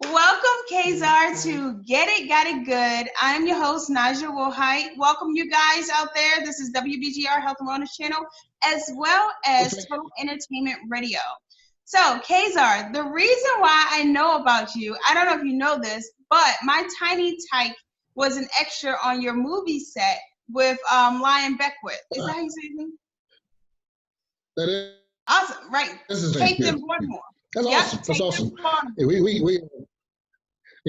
Welcome, Kazarr, to Get It, Got It Good. I'm your host, Naja Wilhite. Welcome, you guys out there. This is WBGR Health and Wellness Channel, as well as Total Entertainment Radio. So, Kazarr, the reason why I know about you, I don't know if you know this, but my tiny tyke was an extra on your movie set with Lion Beckwith. Is that how you say his name? That is awesome, right? Taped in Baltimore. That's awesome. That's awesome. Yeah,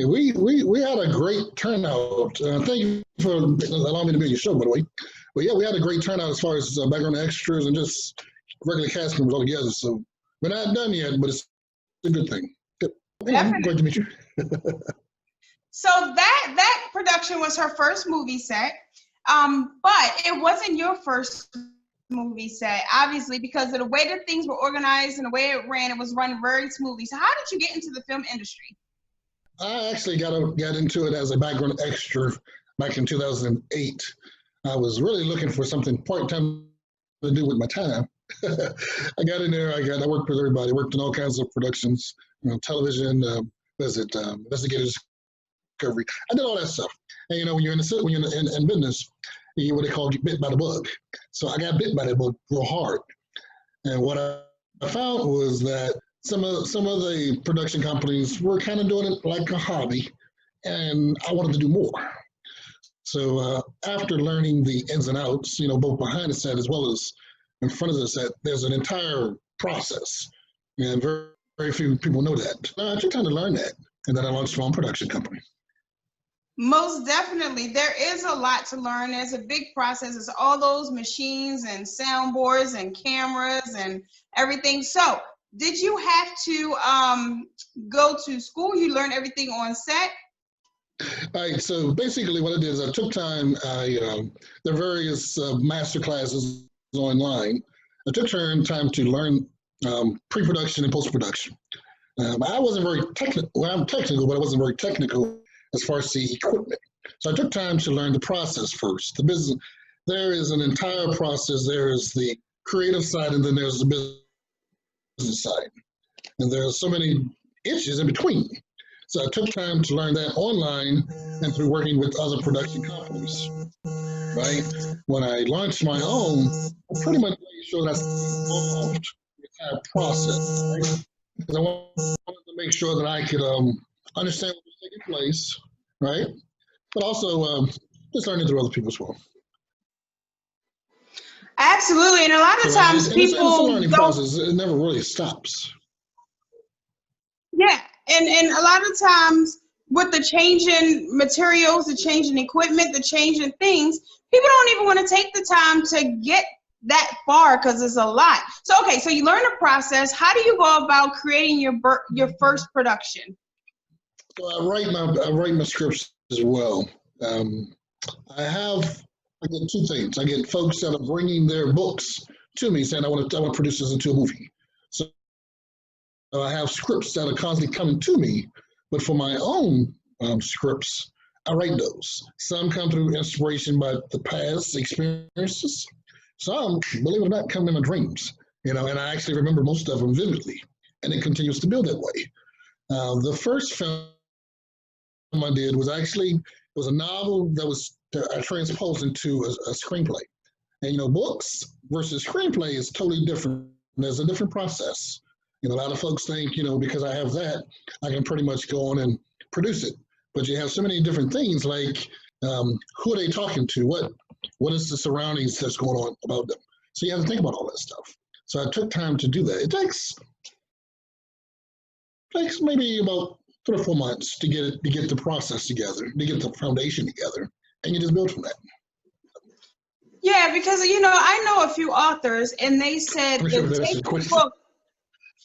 we had a great turnout. Thank you for allowing me to be on your show, by the way. But yeah, we had a great turnout as far as background extras and just regular cast members all together. So we're not done yet, but it's a good thing. Good. Great to meet you. So that production was her first movie set, but it wasn't your first movie set, obviously, because of the way that things were organized and the way it ran. It was run very smoothly. So how did you get into the film industry? I actually got into it as a background extra back in 2008. I was really looking for something part-time to do with my time. I got in there. I worked with everybody. I worked in all kinds of productions, television, investigative discovery. I did all that stuff. And when you're in business, you what they call get bit by the bug. So I got bit by that bug real hard. And what I found was that some of the production companies were kind of doing it like a hobby, and I wanted to do more. So after learning the ins and outs, both behind the set as well as in front of the set, there's an entire process, and very, very few people know that. I took time to learn that, and then I launched my own production company. Most definitely. There is a lot to learn. There's a big process. It's all those machines and soundboards and cameras and everything. So did you have to go to school? You learned everything on set? All right. So basically what I did is I took time. There are various master classes online. I took time to learn pre-production and post-production. I wasn't very technical. Well, I'm technical, but I wasn't very technical as far as the equipment. So I took time to learn the process first. The business, there is an entire process. There is the creative side, and then there's the business side. And there are so many inches in between. So I took time to learn that online and through working with other production companies, right? When I launched my own, I pretty much made sure that I solved the entire process, right? Because I wanted to make sure that I could understand what was taking place, right? But also just learning through other people as well. Absolutely, and a lot of times people it's a learning process. It never really stops. Yeah, and a lot of times with the changing materials, the changing equipment, the changing things, people don't even want to take the time to get that far because it's a lot. So okay, so you learn the process. How do you go about creating your first production? So I write my scripts as well. I get two things. I get folks that are bringing their books to me saying, I want to produce this into a movie. So I have scripts that are constantly coming to me, but for my own scripts, I write those. Some come through inspiration by the past experiences. Some, believe it or not, come in my dreams, and I actually remember most of them vividly, and it continues to build that way. The first film I did was it was a novel that I transposed into a screenplay. And books versus screenplay is totally different. There's a different process. A lot of folks think, because I have that, I can pretty much go on and produce it. But you have so many different things like who are they talking to? What is the surroundings that's going on about them? So you have to think about all that stuff. So I took time to do that. It takes maybe about 3 or 4 months to get the process together, to get the foundation together, and you just build from that. Yeah, because I know a few authors, and they said take the book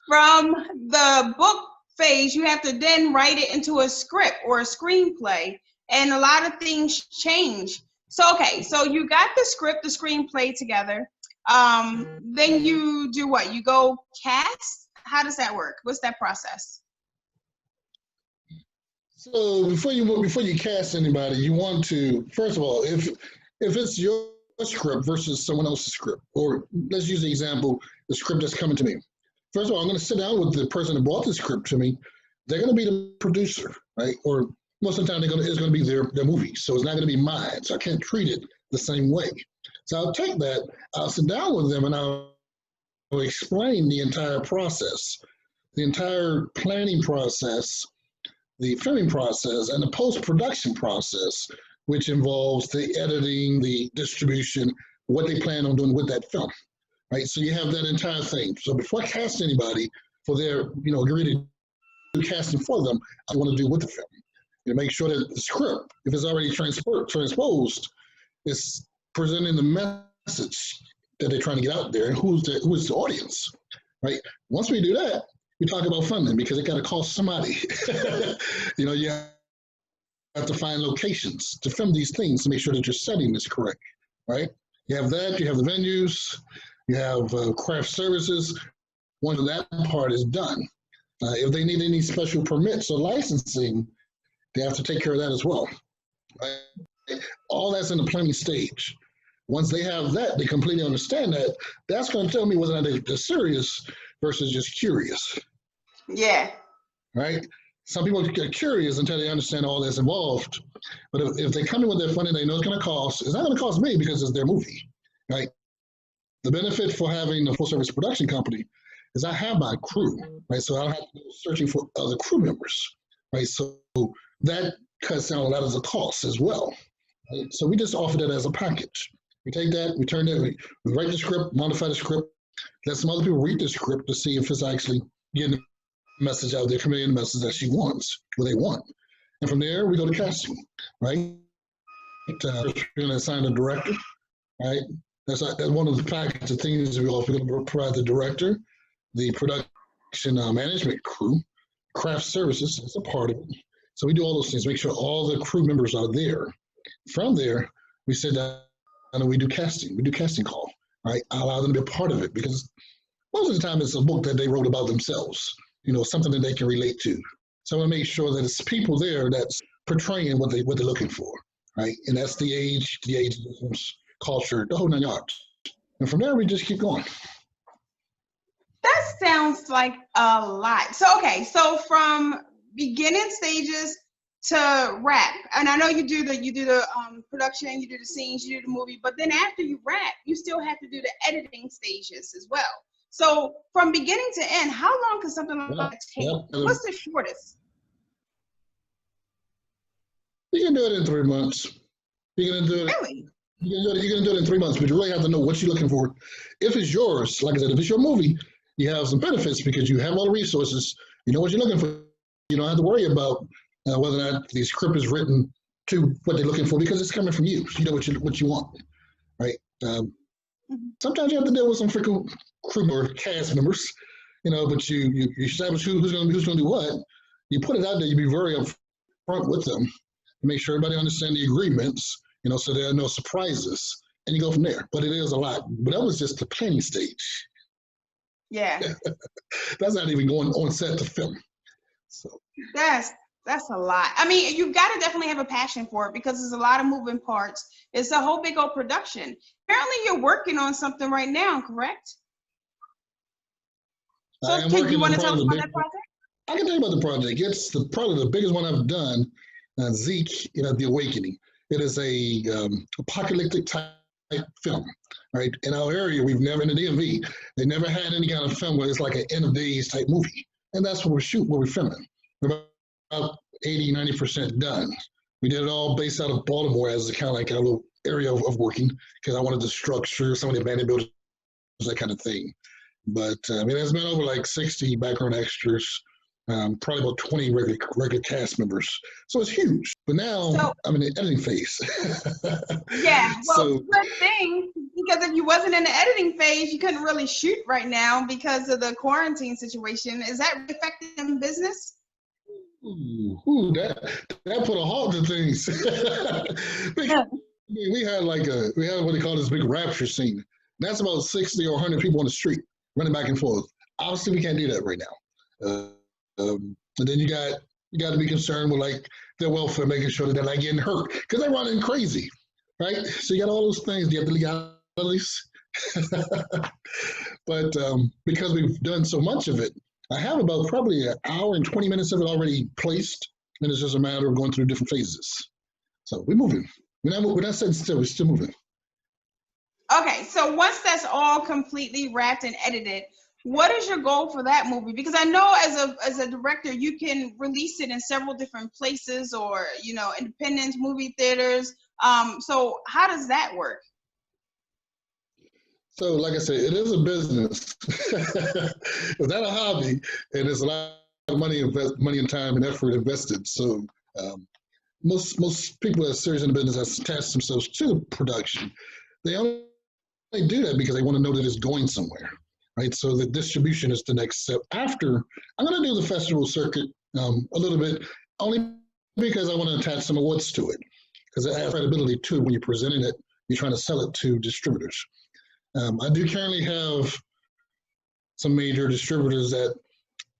from the book phase, you have to then write it into a script or a screenplay, and a lot of things change. So okay, so you got the script, the screenplay together. Then you do what? You go cast? How does that work? What's that process? So before you cast anybody, you want to, first of all, if it's your script versus someone else's script, or let's use the example, the script that's coming to me. First of all, I'm going to sit down with the person that brought the script to me they're going to be the producer, right? Or most of the time, it's going to be their movie. So it's not going to be mine. So I can't treat it the same way. So I'll take that, I'll sit down with them, and I'll explain the entire process, the entire planning process, the filming process, and the post-production process, which involves the editing, the distribution, what they plan on doing with that film, right? So you have that entire thing. So before I cast anybody for their, agree to do casting for them, I want to do with the film. Make sure that the script, if it's already transposed, is presenting the message that they're trying to get out there, and who's the audience, right? Once we do that, we talk about funding, because it got to cost somebody. You have to find locations to film these things to make sure that your setting is correct, right? You have that, you have the venues, you have craft services. Once that part is done, if they need any special permits or licensing, they have to take care of that as well, right? All that's in the planning stage. Once they have that, they completely understand that, that's going to tell me whether or not they're serious versus just curious. Yeah. Right? Some people get curious until they understand all that's involved. But if they come in with their funding, they know it's going to cost. It's not going to cost me because it's their movie, right? The benefit for having a full-service production company is I have my crew, right? So I don't have to go searching for other crew members, right? So that cuts down a lot of the costs as well. Right? So we just offer that as a package. We take that, we turn it, we write the script, modify the script, let some other people read the script to see if it's actually getting the message out there, committing the message that she wants, what they want. And from there, we go to casting, right? We're going to assign a director, right? That's one of the package of things we offer. We're going to provide the director, the production management crew, craft services is a part of it. So we do all those things, make sure all the crew members are there. From there, we sit down and we do casting. We do casting call, right? I allow them to be a part of it, because most of the time it's a book that they wrote about themselves, something that they can relate to. So I want to make sure that it's people there that's portraying what they're looking for, right? And that's the age difference, culture, the whole 9 yards. And from there, we just keep going. That sounds like a lot. So, okay, so from beginning stages to wrap, and I know you do the production, you do the scenes, you do the movie, but then after you wrap, you still have to do the editing stages as well. So from beginning to end, how long can something like that take? What's the shortest? You can do it in 3 months. You're gonna do it. Really? You're gonna do it in 3 months, but you really have to know what you're looking for. If it's yours, like I said, if it's your movie, you have some benefits because you have all the resources. You know what you're looking for. You don't have to worry about whether or not the script is written to what they're looking for, because it's coming from you. You know what you want, right? Sometimes you have to deal with some freaking crew or cast members, but you establish who's going to do what. You put it out there. You be very upfront with them to make sure everybody understands the agreements, so there are no surprises, and you go from there. But it is a lot. But that was just the planning stage. Yeah. That's not even going on set to film. So that's a lot. I mean, you've got to definitely have a passion for it, because there's a lot of moving parts. It's a whole big old production. Apparently, you're working on something right now, correct? So, you want to tell us about that project? I can tell you about the project. It's probably the biggest one I've done. Zeke, The Awakening. It is a apocalyptic type film, right? In our area, we've never, in the DMV, they never had any kind of film where it's like an end of days type movie. And that's what we're filming. We're about 80-90% done. We did it all based out of Baltimore as kind of like a little area of working, because I wanted the structure, some of the abandoned buildings, that kind of thing. But it's been over like 60 background extras, probably about 20 regular cast members. So it's huge. But now I'm in the editing phase. Yeah, well, good thing, because if you wasn't in the editing phase, you couldn't really shoot right now because of the quarantine situation. Is that affecting business? Ooh, that put a halt to things. We had what they call this big rapture scene. That's about 60 or 100 people on the street running back and forth. Obviously, we can't do that right now. And then you got to be concerned with their welfare, making sure that they're not getting hurt, because they're running crazy, right? So you got all those things. You have the legalities. But because we've done so much of it, I have about probably an hour and 20 minutes of it already placed, and it's just a matter of going through different phases. So we're moving. We're not sitting still. We're still moving. Okay, so once that's all completely wrapped and edited, what is your goal for that movie? Because I know as a director, you can release it in several different places, or independent movie theaters. So how does that work? So, like I said, it is a business. It's not a hobby, and it's a lot of money and time and effort invested. So, most people that are serious in the business that attach themselves to production, they only do that because they want to know that it's going somewhere, right? So the distribution is the next step. After, I'm going to do the festival circuit a little bit, only because I want to attach some awards to it, because it adds credibility to it when you're presenting it. You're trying to sell it to distributors. I do currently have some major distributors that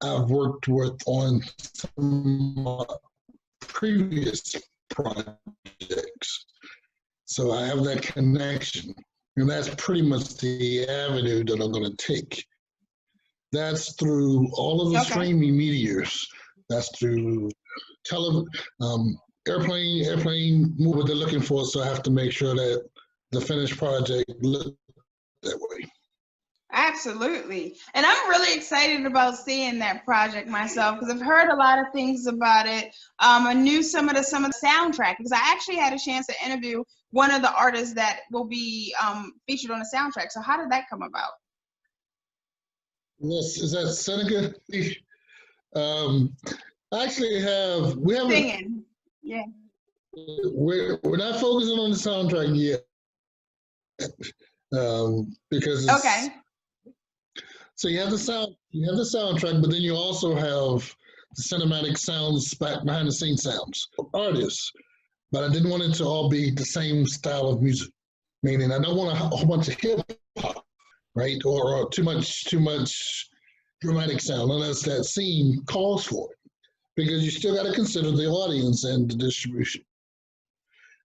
I've worked with on some previous projects. So I have that connection. And that's pretty much the avenue that I'm going to take. That's through all of the streaming medias. That's through airplane move what they're looking for. So I have to make sure that the finished project looks that way. Absolutely. And I'm really excited about seeing that project myself, because I've heard a lot of things about it. I knew some of the soundtrack, because I actually had a chance to interview one of the artists that will be featured on the soundtrack. So how did that come about? Yes, is that Seneca? Actually we haven't singing. Yeah. We're not focusing on the soundtrack yet. Because it's, so you have the soundtrack, but then you also have the cinematic sounds behind the scenes sounds of artists. But I didn't want it to all be the same style of music. Meaning I don't want a whole bunch of hip hop, right? Or too much dramatic sound unless that scene calls for it. Because you still got to consider the audience and the distribution.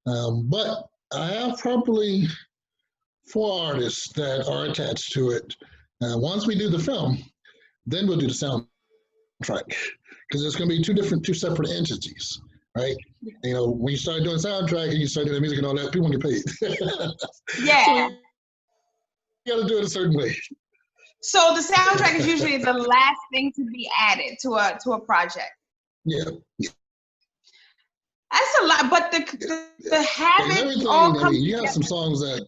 But I have probably 4 artists that are attached to it. Once we do the film, then we'll do the soundtrack, because it's going to be two separate entities, right? When you start doing soundtrack and you start doing the music and all that, people get paid. Yeah. So you got to do it a certain way. So the soundtrack is usually the last thing to be added to a project. Yeah. That's a lot, but the habit all comes together. You have some songs that.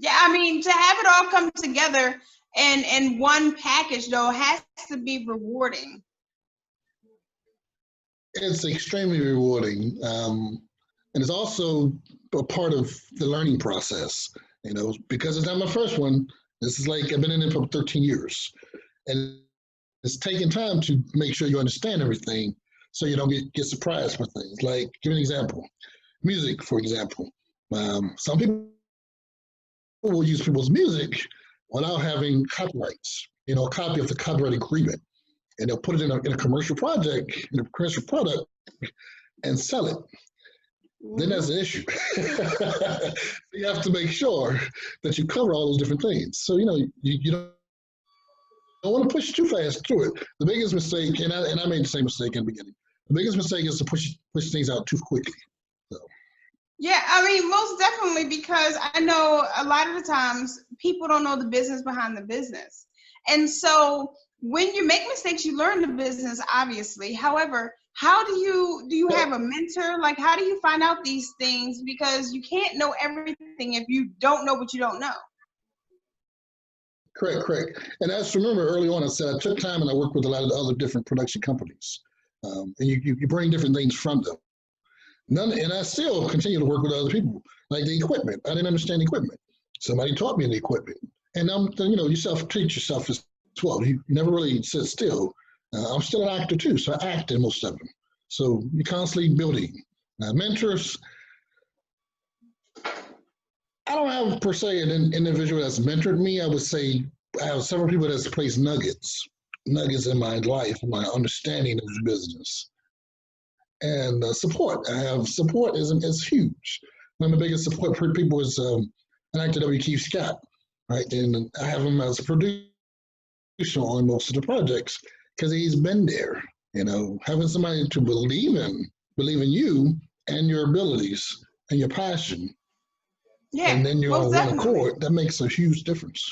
Yeah, I mean, to have it all come together in one package, though, has to be rewarding. It's extremely rewarding, and it's also a part of the learning process. Because it's not my first one. This is like I've been in it for 13 years, and it's taking time to make sure you understand everything, so you don't get surprised with things. Like, give an example, music, for example. Some people will use people's music without having copyrights, a copy of the copyright agreement, and they'll put it in a commercial project, in a commercial product, and sell it. Then that's an issue. You have to make sure that you cover all those different things. So, you don't want to push too fast through it. The biggest mistake, and I made the same mistake in the beginning, the biggest mistake is to push things out too quickly. So. Yeah, I mean, most definitely, because I know a lot of the times people don't know the business behind the business. And so when you make mistakes, you learn the business, obviously. However, how do you have a mentor? Like, how do you find out these things? Because you can't know everything if you don't know what you don't know. Correct. And as remember early on, I said I took time and I worked with a lot of the other different production companies. And you bring different things from them. And I still continue to work with other people, like the equipment. I didn't understand equipment. Somebody taught me the equipment. And you self-teach yourself as well. You never really sit still. I'm still an actor too, so I act in most of them. So you're constantly building. Mentors, I don't have per se an individual that's mentored me. I would say I have several people that's placed nuggets in my life, my understanding of the business. And support. I have support is huge. One of the biggest support people is an actor W. Keith Scott, right? And I have him as a producer on most of the projects because he's been there. You know, having somebody to believe in you and your abilities and your passion, Yeah, and then you're most on one definitely. accord, that makes a huge difference.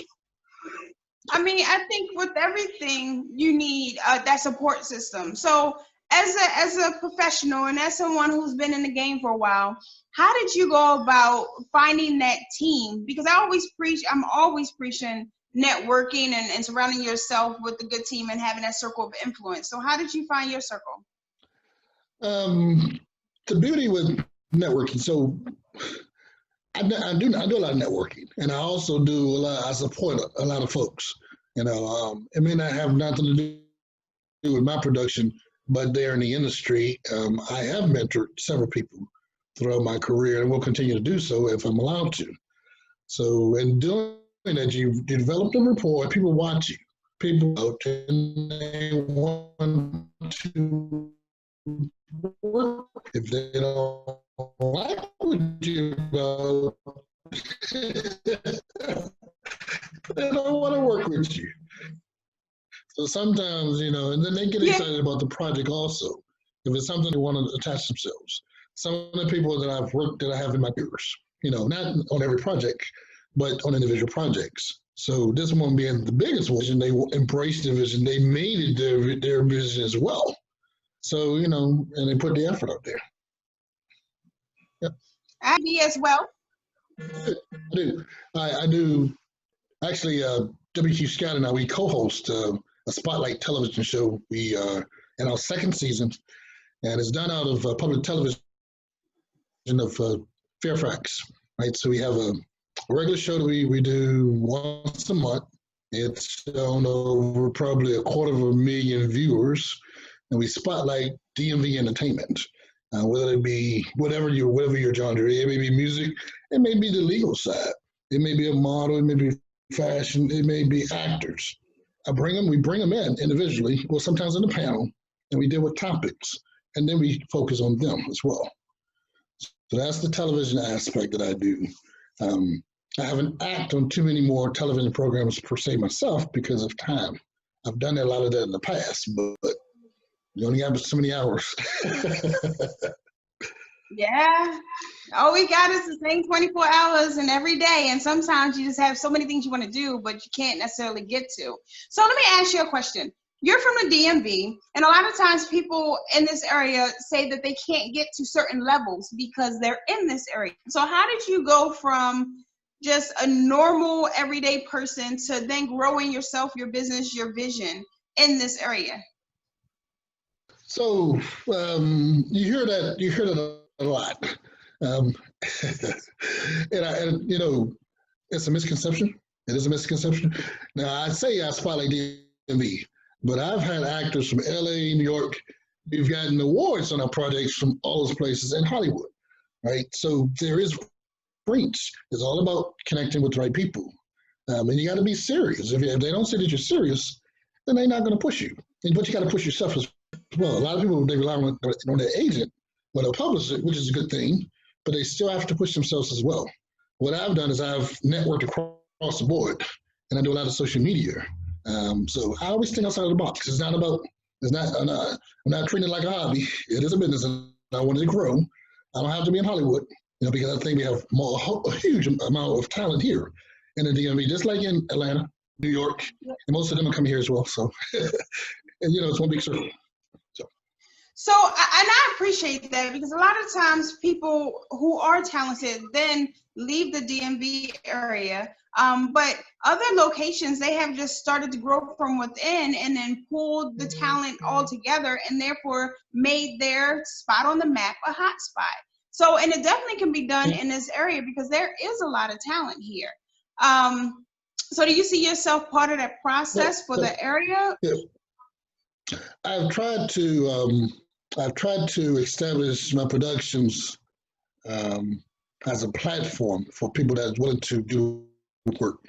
I mean, I think with everything you need that support system. So as a professional and as someone who's been in the game for a while, how did you go about finding that team? Because I'm always preaching networking and surrounding yourself with a good team and having that circle of influence. So how did you find your circle? The beauty with networking, so I do a lot of networking, and I also do a lot. I support a lot of folks. You know, it may not have nothing to do with my production, but they're in the industry. I have mentored several people throughout my career, and will continue to do so if I'm allowed to. So, in doing that, you develop a rapport. People watch you. People out and they want to work. If they don't like what you know, they don't want to work with you. So sometimes, you know, and then they get excited about the project also. If it's something they want to attach themselves. Some of the people that I've worked that I have in my peers, you know, not on every project, but on individual projects. So this one being the biggest vision, they embraced the vision. They made it their vision as well. So, you know, and they put the effort out there. Yep. I be as well. I do. I do. Actually, WQ Scott and I, we co-host a Spotlight television show. We are in our second season, and it's done out of public television of Fairfax, right? So we have a regular show that we do once a month. It's on over probably 250,000 viewers, and we spotlight DMV entertainment. Whether it be whatever your genre, it may be music, it may be the legal side, it may be a model, it may be fashion, it may be actors. We bring them in individually, or sometimes in a panel, and we deal with topics, and then we focus on them as well. So that's the television aspect that I do. I haven't acted on too many more television programs per se myself because of time. I've done a lot of that in the past, but you only have so many hours. Yeah. All we got is the same 24 hours and every day. And sometimes you just have so many things you want to do, but you can't necessarily get to. So let me ask you a question. You're from the DMV, and a lot of times people in this area say that they can't get to certain levels because they're in this area. So how did you go from just a normal everyday person to then growing yourself, your business, your vision in this area? So you hear that a lot, and you know, it's a misconception. It is a misconception. Now I say I spotlight DMV, but I've had actors from LA, New York. We've gotten awards on our projects from all those places in Hollywood, right? So there is reach. It's all about connecting with the right people, and you got to be serious. If they don't say that you're serious, then they're not going to push you. But you got to push yourself as well. A lot of people, they rely on their agent or their publisher, which is a good thing, but they still have to push themselves as well. What I've done is I've networked across the board, and I do a lot of social media. So I always think outside of the box. I'm not treating it like a hobby. It is a business, and I want it to grow. I don't have to be in Hollywood, you know, because I think we have a huge amount of talent here in the DMV, just like in Atlanta, New York, and most of them are coming here as well. So, and you know, it's one big circle. So, and I appreciate that, because a lot of times people who are talented then leave the DMV area, but other locations, they have just started to grow from within and then pulled the talent all together and therefore made their spot on the map a hot spot. So, and it definitely can be done in this area because there is a lot of talent here. So do you see yourself part of that process for the area? Yeah. I've tried to establish my productions as a platform for people that are willing to do work.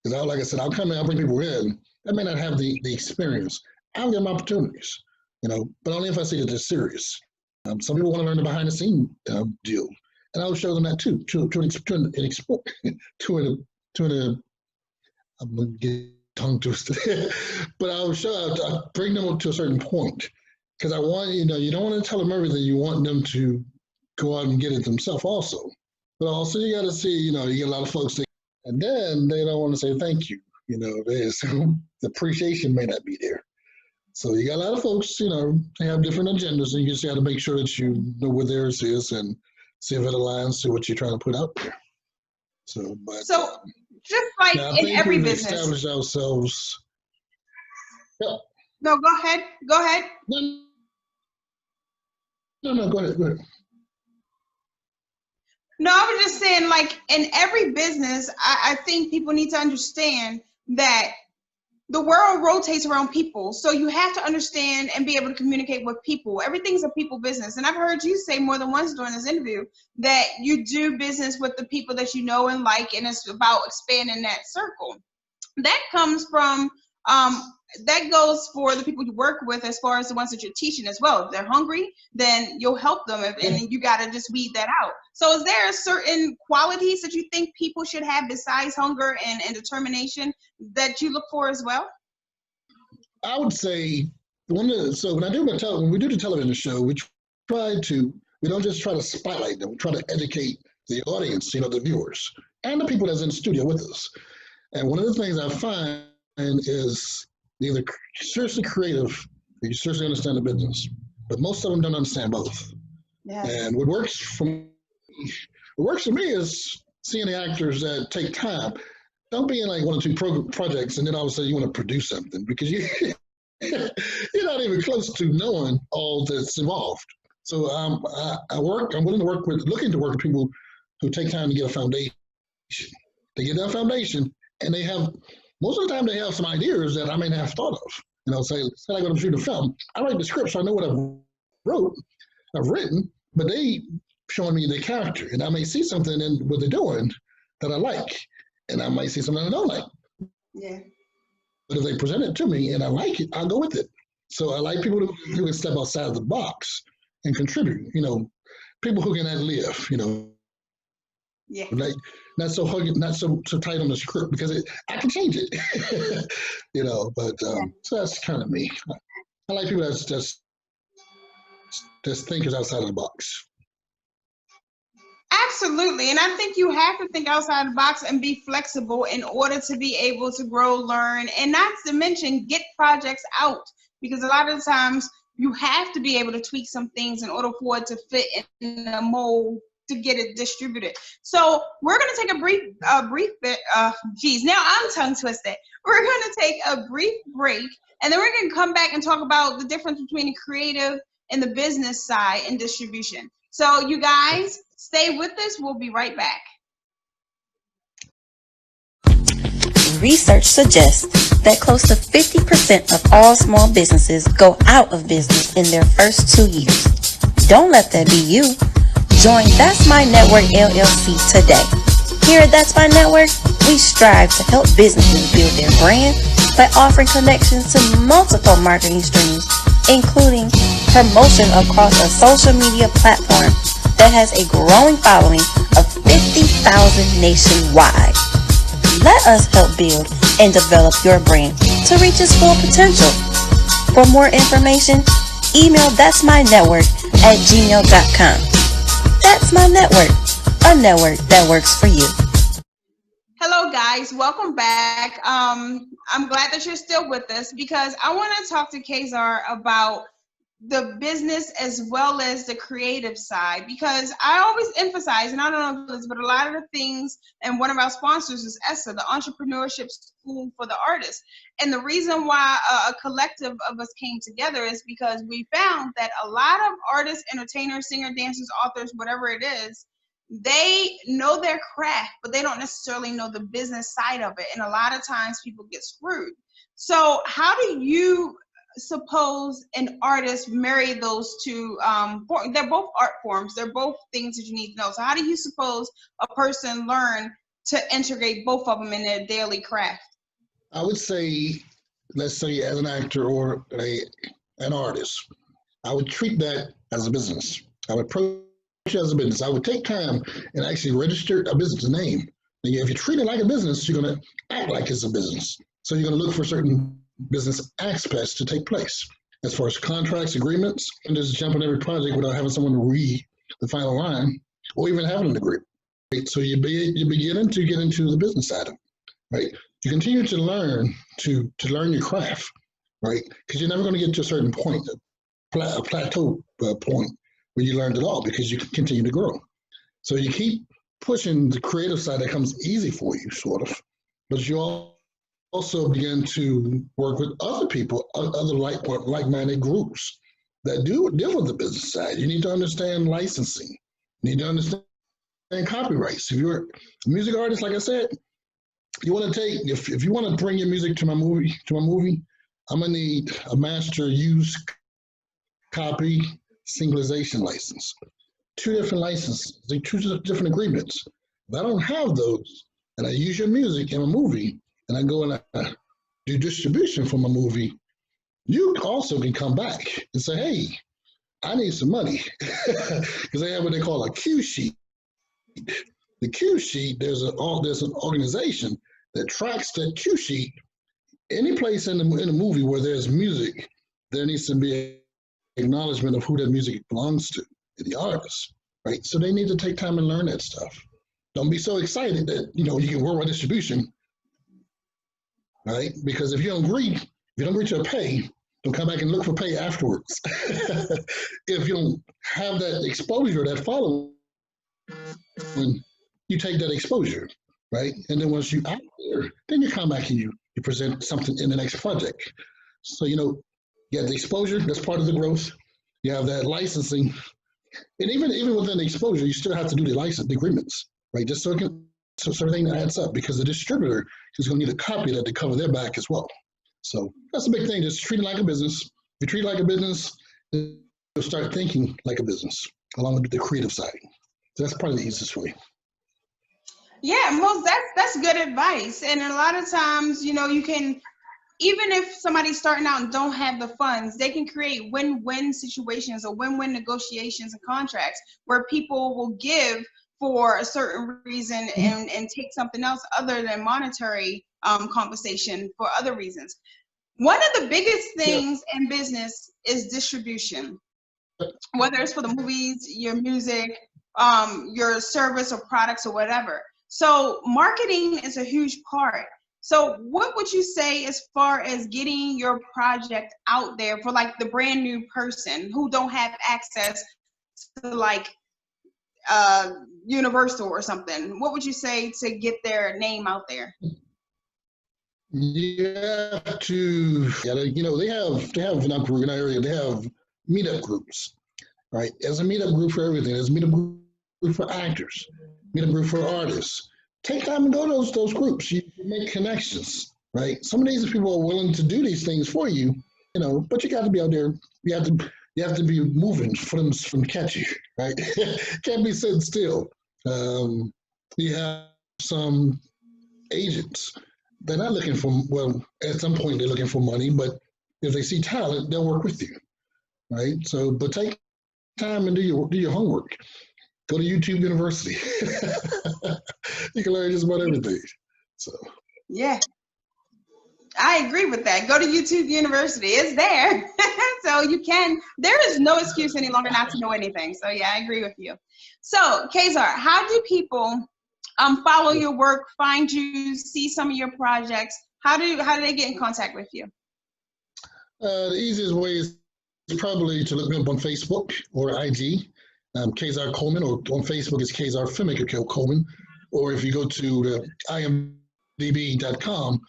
Because, like I said, I'll come in, I'll bring people in that may not have the experience. I'll give them opportunities, you know, but only if I see that they're serious. Some people want to learn the behind the scene deal, and I'll show them that too. I'm gonna get tongue twisted. But I'll bring them up to a certain point because I want, you don't want to tell them everything. You want them to go out and get it themselves also. But also you got to see, you get a lot of folks that, and then they don't want to say thank you. There's the appreciation may not be there. So you got a lot of folks, they have different agendas, and you just got to make sure that you know where theirs is and see if it aligns to what you're trying to put out there. So, just like in every business, establish ourselves. Yep. No, go ahead. Go ahead. No, go ahead. No, I was just saying, like in every business, I think people need to understand that the world rotates around people. So you have to understand and be able to communicate with people. Everything's a people business. And I've heard you say more than once during this interview that you do business with the people that you know and like, and it's about expanding that circle. That comes from, that goes for the people you work with as far as the ones that you're teaching as well. If they're hungry, then you'll help them, and you got to just weed that out. So is there certain qualities that you think people should have besides hunger and determination that you look for as well? I would say, when we do the television show, we don't just try to spotlight them, we try to educate the audience, the viewers, and the people that's in the studio with us. And one of the things I find is either seriously creative or you seriously understand the business. But most of them don't understand both. Yes. And what works for me is seeing the actors that take time. Don't be in like one or two projects and then all of a sudden you want to produce something because you're not even close to knowing all that's involved. So I'm looking to work with people who take time to get a foundation. They get that foundation, and most of the time they have some ideas that I may not have thought of. Say like when I'm shooting a film, I write the script so I know what I've written, but they showing me the character, and I may see something in what they're doing that I like, and I might see something I don't like. Yeah. But if they present it to me and I like it, I'll go with it. So I like people who can step outside of the box and contribute. People who can live. Yeah. Like not so tight on the script because I can change it. But so that's kind of me. I like people that's just thinkers outside of the box. Absolutely. And I think you have to think outside the box and be flexible in order to be able to grow, learn, and not to mention get projects out, because a lot of the times you have to be able to tweak some things in order for it to fit in the mold to get it distributed. So we're going to take a brief bit. Now I'm tongue twisted. We're going to take a brief break, and then we're going to come back and talk about the difference between the creative and the business side and distribution. So you guys stay with us. We'll be right back. Research suggests that close to 50% of all small businesses go out of business in their first 2 years. Don't let that be you. Join That's My Network LLC today. Here at That's My Network, we strive to help businesses build their brand by offering connections to multiple marketing streams, including promotion across a social media platform that has a growing following of 50,000 nationwide. Let us help build and develop your brand to reach its full potential. For more information, email that'smynetwork@gmail.com. That's My Network, a network that works for you. Hello, guys. Welcome back. I'm glad that you're still with us because I want to talk to Kazarr about the business as well as the creative side, because I always emphasize, and I don't know this, but a lot of the things, and one of our sponsors is ESSA, the Entrepreneurship School for the Artists. And the reason why a collective of us came together is because we found that a lot of artists, entertainers, singers, dancers, authors, whatever it is, they know their craft, but they don't necessarily know the business side of it. And a lot of times people get screwed. So how do you suppose an artist marry those two? They're both art forms. They're both things that you need to know. So how do you suppose a person learn to integrate both of them in their daily craft? I would say, let's say as an actor or an artist, I would treat that as a business. I would approach it as a business. I would take time and actually register a business name. And if you treat it like a business, you're going to act like it's a business. So you're going to look for certain business aspects to take place as far as contracts, agreements, and just jump on every project without having someone read the final line or even having an agreement. Right? So you're beginning to get into the business side of it, right? You continue to learn to learn your craft, right? Because you're never going to get to a certain point, a plateau point where you learned it all, because you continue to grow. So you keep pushing the creative side that comes easy for you, sort of, but you also begin to work with other people, other like-minded groups that deal with the business side. You need to understand licensing. You need to understand copyrights. If you're a music artist, like I said, you want to take, if you want to bring your music to my movie, I'm gonna need a master use copy singularization license. 2 different licenses, 2 different agreements. If I don't have those, and I use your music in a movie, and I go and I do distribution for my movie, you also can come back and say, hey, I need some money. Because they have what they call a Q sheet. The Q sheet, there's an organization that tracks that Q sheet. Any place in the movie where there's music, there needs to be acknowledgement of who that music belongs to, the artist, right? So they need to take time and learn that stuff. Don't be so excited that you can work with distribution, right? Because if you don't agree to a pay, don't come back and look for pay afterwards. If you don't have that exposure, that following, you take that exposure, right? And then once you're out there, then you come back and you present something in the next project. So, you have the exposure, that's part of the growth. You have that licensing. And even within the exposure, you still have to do the license, the agreements, right? Just so everything adds up, because the distributor is going to need a copy of that to cover their back as well. So that's a big thing. Just treat it like a business. If you treat it like a business, you'll start thinking like a business, along with the creative side. So that's probably the easiest way. Yeah, that's good advice. And a lot of times, you can, even if somebody's starting out and don't have the funds, they can create win-win situations or win-win negotiations and contracts where people will give for a certain reason and take something else other than monetary compensation for other reasons. One of the biggest things in business is distribution, whether it's for the movies, your music, your service or products or whatever. So marketing is a huge part. So what would you say as far as getting your project out there for like the brand new person who don't have access to like Universal or something? What would you say to get their name out there? They have, in our area, they have meetup groups, right? There's a meetup group for everything. There's a meetup group for actors, meetup group for artists. Take time and go to those groups. You make connections, right? Some of these people are willing to do these things for you, but you got to be out there. You have to be moving for them to catch you, right? Can't be sitting still. You have some agents. They're not looking for, at some point they're looking for money, but if they see talent, they'll work with you, right? So, but take time and do your homework. Go to YouTube University. You can learn just about everything. So. Yeah, I agree with that. Go to YouTube University. It's there. So there is no excuse any longer not to know anything. So yeah, I agree with you. So Kazarr, how do people follow your work, find you, see some of your projects? How do they get in contact with you? The easiest way is probably to look me up on Facebook or IG. Kazarr Coleman, or on Facebook it's Kazarr Filmmaker Coleman, or if you go to the imdb.com,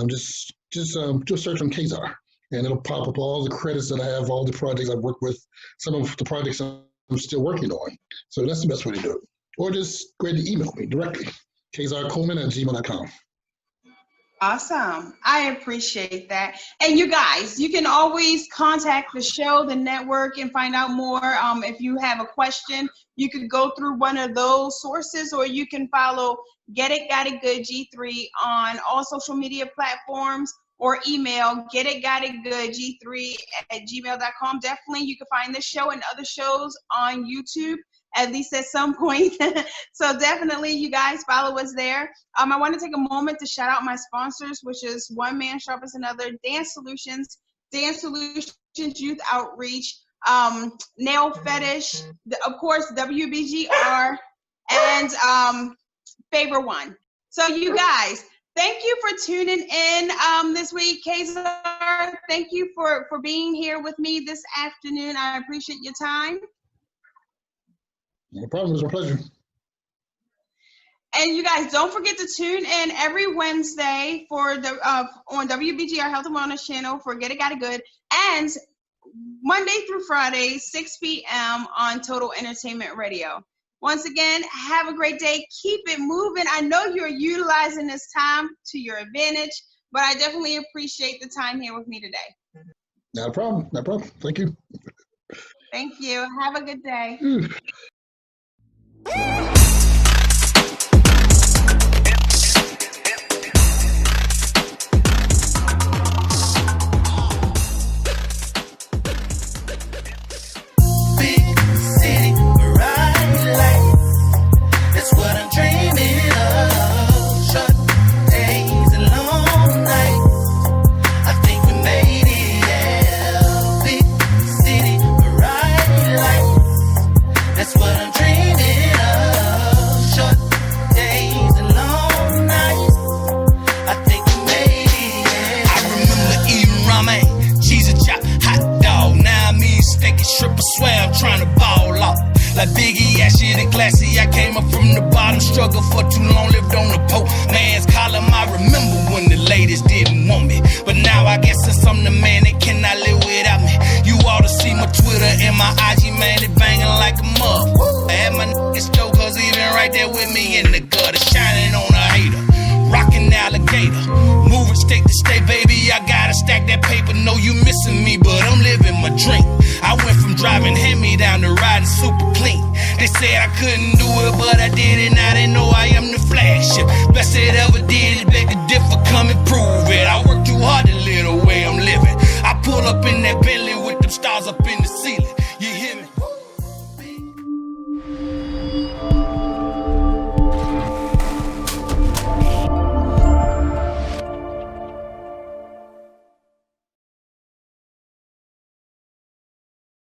just search on Kazarr, and it'll pop up all the credits that I have, all the projects I've worked with, some of the projects I'm still working on. So that's the best way to do it. Or just go ahead and email me directly, KazarrColeman@gmail.com. Awesome. I appreciate that. And you guys, you can always contact the show, the network, and find out more. If you have a question, you could go through one of those sources, or you can follow Get It Got It Good G3 on all social media platforms, or email getitgotitgoodg3@gmail.com. Definitely, you can find this show and other shows on YouTube at least at some point. So definitely you guys follow us there. I want to take a moment to shout out my sponsors, which is One Man Sharpens Another, Dance Solutions Youth Outreach, Nail Fetish, of course, WBGR, and Favor One. So you guys, thank you for tuning in this week. Kazarr, thank you for being here with me this afternoon. I appreciate your time. No problem. It was a pleasure. And you guys, don't forget to tune in every Wednesday for the on WBGR Health and Wellness channel for Get It Got It Good, and Monday through Friday, 6 p.m. on Total Entertainment Radio. Once again, have a great day. Keep it moving. I know you're utilizing this time to your advantage, but I definitely appreciate the time here with me today. Not a problem. Not a problem. Thank you. Thank you. Have a good day. Like Biggie, I shit and classy. I came up from the bottom, struggled for too long, lived on the poor man's column. I remember when the ladies didn't want me, but now I guess since I'm the man, they cannot live without me. You ought to see my Twitter and my IG, man, it banging like a mug. I had my niggas jokers even right there with me in the gutter, shining on a hater, rocking alligator, moving state to state, baby. I gotta stack that paper. Know you missing me, but I'm living my dream. I went from driving hand-me-down to riding super clean. They said I couldn't do it, but I did it. Now they know I am the flagship. Best it ever did, it beg to